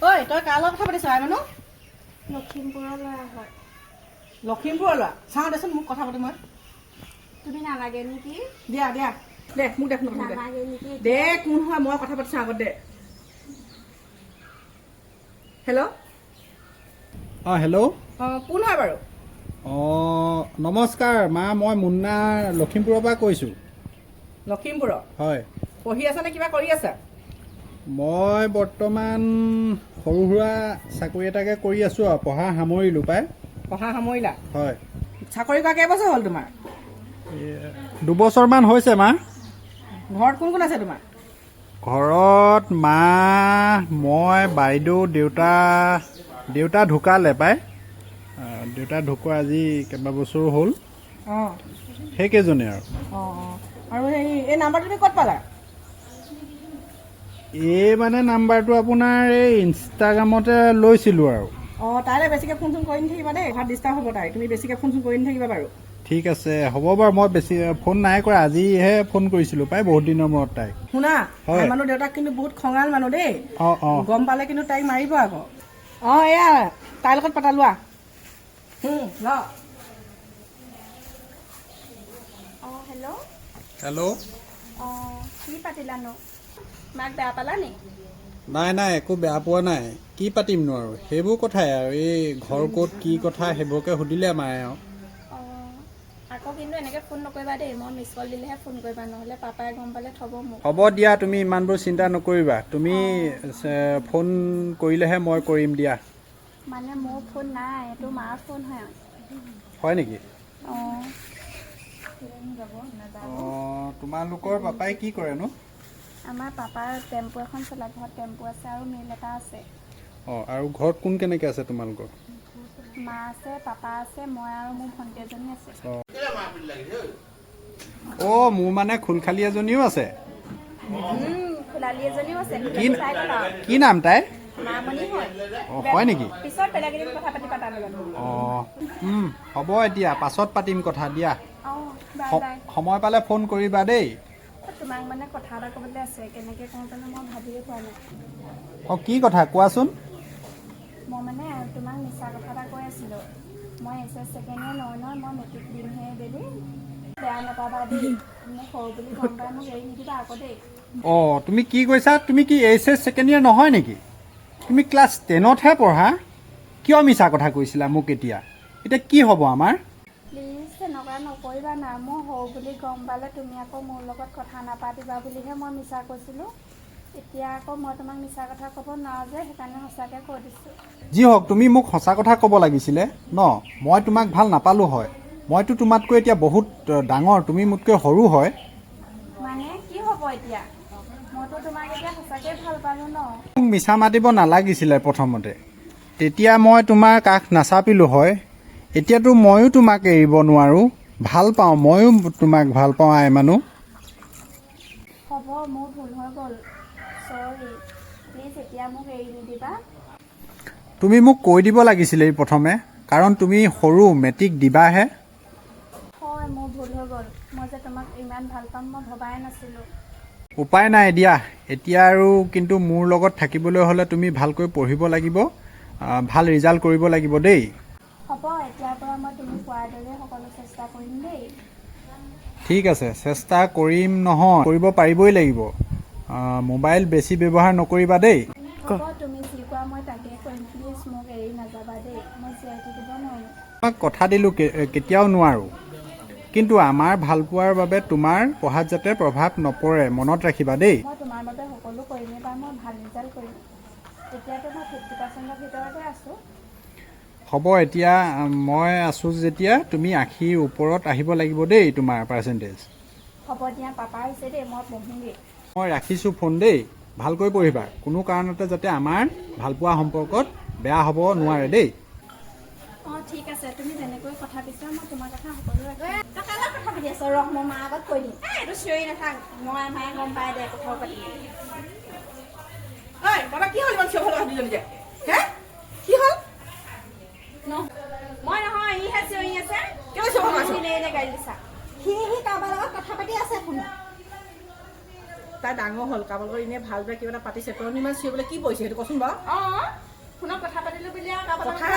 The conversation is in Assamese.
ঐ তই কাৰ লগত কথা পাতিছ মানুহ? লখিমপুৰৰ ল'ৰা হয়। লখিমপুৰৰ ল'ৰা? চাওঁ দেচোন মোক কথা পাতি মই। তুমি নালাগে নেকি? দিয়া দিয়া দে মোক দেখ মোক দে নালাগে নেকি? দে কোন হয় মই কথা পাতিছোঁ আগত দে। হেল্ল'। অঁ হেল্ল'। অঁ কোন হয় বাৰু? অঁ নমস্কাৰ মা, মই মুন্না লখিমপুৰৰ পৰা কৈছোঁ। লখিমপুৰৰ? হয়। পঢ়ি আছা নে কিবা কৰি আছা? মই বৰ্তমান সৰু সুৰা চাকৰি এটাকে কৰি আছোঁ আৰু পঢ়া সামৰিলোঁ পাই। পঢ়া সামৰিলা? হয়। চাকৰি কৰা কেইবছৰ হ'ল তোমাৰ? 2 বছৰমান হৈছে মা। ঘৰত কোন কোন আছে তোমাৰ? ঘৰত মা, মই, বাইদেউ, দেউতা ঢুকালে পাই। দেউতা ঢুকুৱা আজি কেইবাবছৰো হ'ল। অঁ সেইকেইজনে আৰু। অঁ অঁ আৰু এই নাম্বাৰটো তুমি ক'ত পালা? মানে নাম্বাৰটো আপোনাৰ এই ইনষ্টাগ্ৰামতে লৈছিলোঁ আৰু। অঁ তাইলৈ বেছিকৈ ফোন চোন কৰি নাথাকিবা দেই, ঘৰত ডিষ্টাৰ্ব হ'ব তাই। তুমি বেছিকৈ ফোন চোন কৰি নাথাকিবা বাৰু। ঠিক আছে হ'ব বাৰু, মই বেছি ফোন নাই কৰা, আজিহে ফোন কৰিছিলোঁ পাই বহুত দিনৰ মূৰত তাইক। শুনা হয়। মানুহ দেউতাক কিন্তু বহুত খঙাল মানুহ দেই। অঁ অঁ গম পালে কিন্তু তাইক মাৰিব আকৌ। অঁ এয়া তাইৰ লগত পাতা লোৱা। ল অঁ হেল্ল'। হেল্ল'। অঁ কি পাতিলানো? মাক বেয়া পালা নি? নাই একো বেয়া পোৱা নাই, কি পাতিমনো আৰু সেইবোৰ কথাই আৰু এই ঘৰ ক'ত কি কথা সেইবোৰকে সুধিলে মায়ে আৰু। অঁ আকৌ কিন্তু এনেকৈ ফোন নকৰিবা দেই, মই মিছ কল দিলেহে ফোন কৰিবা, নহ'লে পাপাই গম পালে থ'ব মোক। হ'ব দিয়া, তুমি ইমানবোৰ চিন্তা নকৰিবা, তুমি ফোন কৰিলেহে মই কৰিম দিয়া। মানে মোৰ ফোন নাই, এইটো মাৰ ফোন হয়। হয় নেকি? অঁ অঁ তোমালোকৰ পাপাই কি কৰেনো? আমাৰ পাপাৰ টেম্পু এখন চলাই, ঘৰত টেম্পু আছে আৰু মিল এটা আছে। অঁ আৰু ঘৰত কোন কেনেকৈ আছে তোমালোকৰ? মা আছে, পাপা আছে, মই আৰু মোৰ ভণ্টি এজনী আছে। অঁ মোৰ মানে খুলখালী এজনীও আছে। খোলালী এজনীও আছে। কি নাম তাইৰ? মামণি হয়। অঁ হয় নেকি? পিছত বেলেগ এদিন কথা পাতিবা তাৰ লগত। অঁ হ'ব এতিয়া পাছত পাতিম কথা দিয়া। অঁ বাই বাই। সময় পালে ফোন কৰিবা দেই। তোমাক মানে কথা এটা ক'বলৈ আছে, কেনেকৈ কওঁ জানো মই ভাবিয়ে পোৱা নাই। অঁ কি কথা কোৱাচোন? মই মানে তোমাক মিছা কথা এটা কৈ আছিলোঁ। মই SS ছেকেণ্ড ইয়েৰ নহয়, মই মেট্ৰিক দিমহে বেবী। বেয়া নাপাবা দেই, মোক সৰু বুলি গম পাই মোক এৰি নিদিবা আকৌ দেই। অঁ তুমি কি কৈছা? তুমি কি HS ছেকেণ্ড ইয়েৰ নহয় নেকি? তুমি ক্লাছ 10হে পঢ়া? কিয় মিছা কথা কৈছিলা মোক এতিয়া কি হ'ব আমাৰ? প্লিজ তেনেকুৱা নকৰিবা না, মই সৰু বুলি গম পালে তুমি আকৌ মোৰ লগত কথা নাপাতিবা বুলিহে মই মিছা কৈছিলোঁ। এতিয়া আকৌ মই তোমাক মিছা কথা ক'ব নোৱাৰোঁ যে, সেইকাৰণে সঁচাকৈ কৈ দিছোঁ। যি হওক তুমি মোক সঁচা কথা ক'ব লাগিছিলে ন, মই তোমাক ভাল নাপালোঁ হয়। মইতো তোমাতকৈ এতিয়া বহুত ডাঙৰ, তুমি মোতকৈ সৰু হয়। মানে কি হ'ব এতিয়া? মইতো তোমাক এতিয়া সঁচাকৈ ভাল পালোঁ ন। মোক মিছা মাতিব নালাগিছিলে প্ৰথমতে, তেতিয়া মই তোমাৰ কাষ নাচাপিলোঁ হয়। এতিয়াতো ময়ো তোমাক এৰিব নোৱাৰোঁ, ভাল পাওঁ, ময়ো তোমাক ভাল পাওঁ আই মানুহ। হ'ব মোৰ ভুল হৈ গ'ল, চৰি। প্লিজ এতিয়া মোক এৰি নিদিবা। তুমি মোক কৈ দিব লাগিছিলে প্ৰথমে, কাৰণ তুমি সৰু, মেট্ৰিক দিবাহে। হয় মোৰ ভুল হৈ গ'ল, মই যে তোমাক ইমান ভাল পাম মই ভবাই নাছিলোঁ। উপায় নাই দিয়া, এতিয়া আৰু কিন্তু মোৰ লগত থাকিবলৈ হ'লে তুমি ভালকৈ পঢ়িব লাগিব, ভাল ৰিজাল্ট কৰিব লাগিব দেই। হ'ব এতিয়াৰ পৰা মই তুমি কোৱাৰ দৰে সকলো চেষ্টা কৰিম দেই। ঠিক আছে, চেষ্টা কৰিম নহয়, কৰিব পাৰিবই লাগিব। মোবাইল বেছি ব্যৱহাৰ নকৰিবা দেই। হ'ব তুমি যি কোৱা মই তাকেই কৰিম, প্লিজ মোক এৰি নাযাবা দেই, মই জীয়াই থাকিব নোৱাৰিম। তোমাক কথা দিলোঁ কেতিয়াও নোৱাৰোঁ, কিন্তু আমাৰ ভালপোৱাৰ বাবে তোমাৰ পঢ়াত যাতে প্ৰভাৱ নপৰে, মনত ৰাখিবা দেই। মই তোমাৰ বাবে সকলো কৰিমেই বা মই ভাল ৰিজাল্ট কৰিম। এতিয়াতো মই 50%ৰ ভিতৰতে আছোঁ। হ'ব এতিয়া মই আছোঁ যেতিয়া তুমি 80ৰ ওপৰত আহিব লাগিব দেই তোমাৰ পাৰ্চেণ্টেজ। হ'ব দিয়া, পাপা আহিছে দেই, মই পঢ়োঁগৈ। মই ৰাখিছোঁ ফোন দেই, ভালকৈ পঢ়িবা, কোনো কাৰণতে যাতে আমাৰ ভালপোৱা সম্পৰ্কত বেয়া হ'ব নোৱাৰে দেই। অঁ ঠিক আছে, তুমি যেনেকৈ কথা দিছা মই তোমাৰ কথা সকলো ৰাখিম। তই কাৰ লগত কথা পাতি আছ? ৰহ মই মাৰ আগত কৈ দিম। এইটো চিঞৰি নাথাক, মই মায়ে গম পাই দে কথাও পাতি। ঐ বাবা কি হ'ল ইমান চিঞৰ বাখৰ দুজনী যে? হে কি হ'ল? মই নহয়, ইহে চিঞৰি আছে। কেলৈ চিঞৰ বাখৰ কৰিছ? এনে গাড়ী দিছা। সি কাৰোবাৰ লগত কথা পাতি আছে ফোনত। তাই ডাঙৰ হ'ল কাৰোবাৰ লগত এনেই ভাল বেয়া কিবা এটা পাতিছে তই ইমান চিঞৰিবলৈ কি পৰিছে সেইটো কচোন বাৰু অঁ ফোনত কথা পাতিলোঁ বুলি আৰু কাৰোবাৰ কথা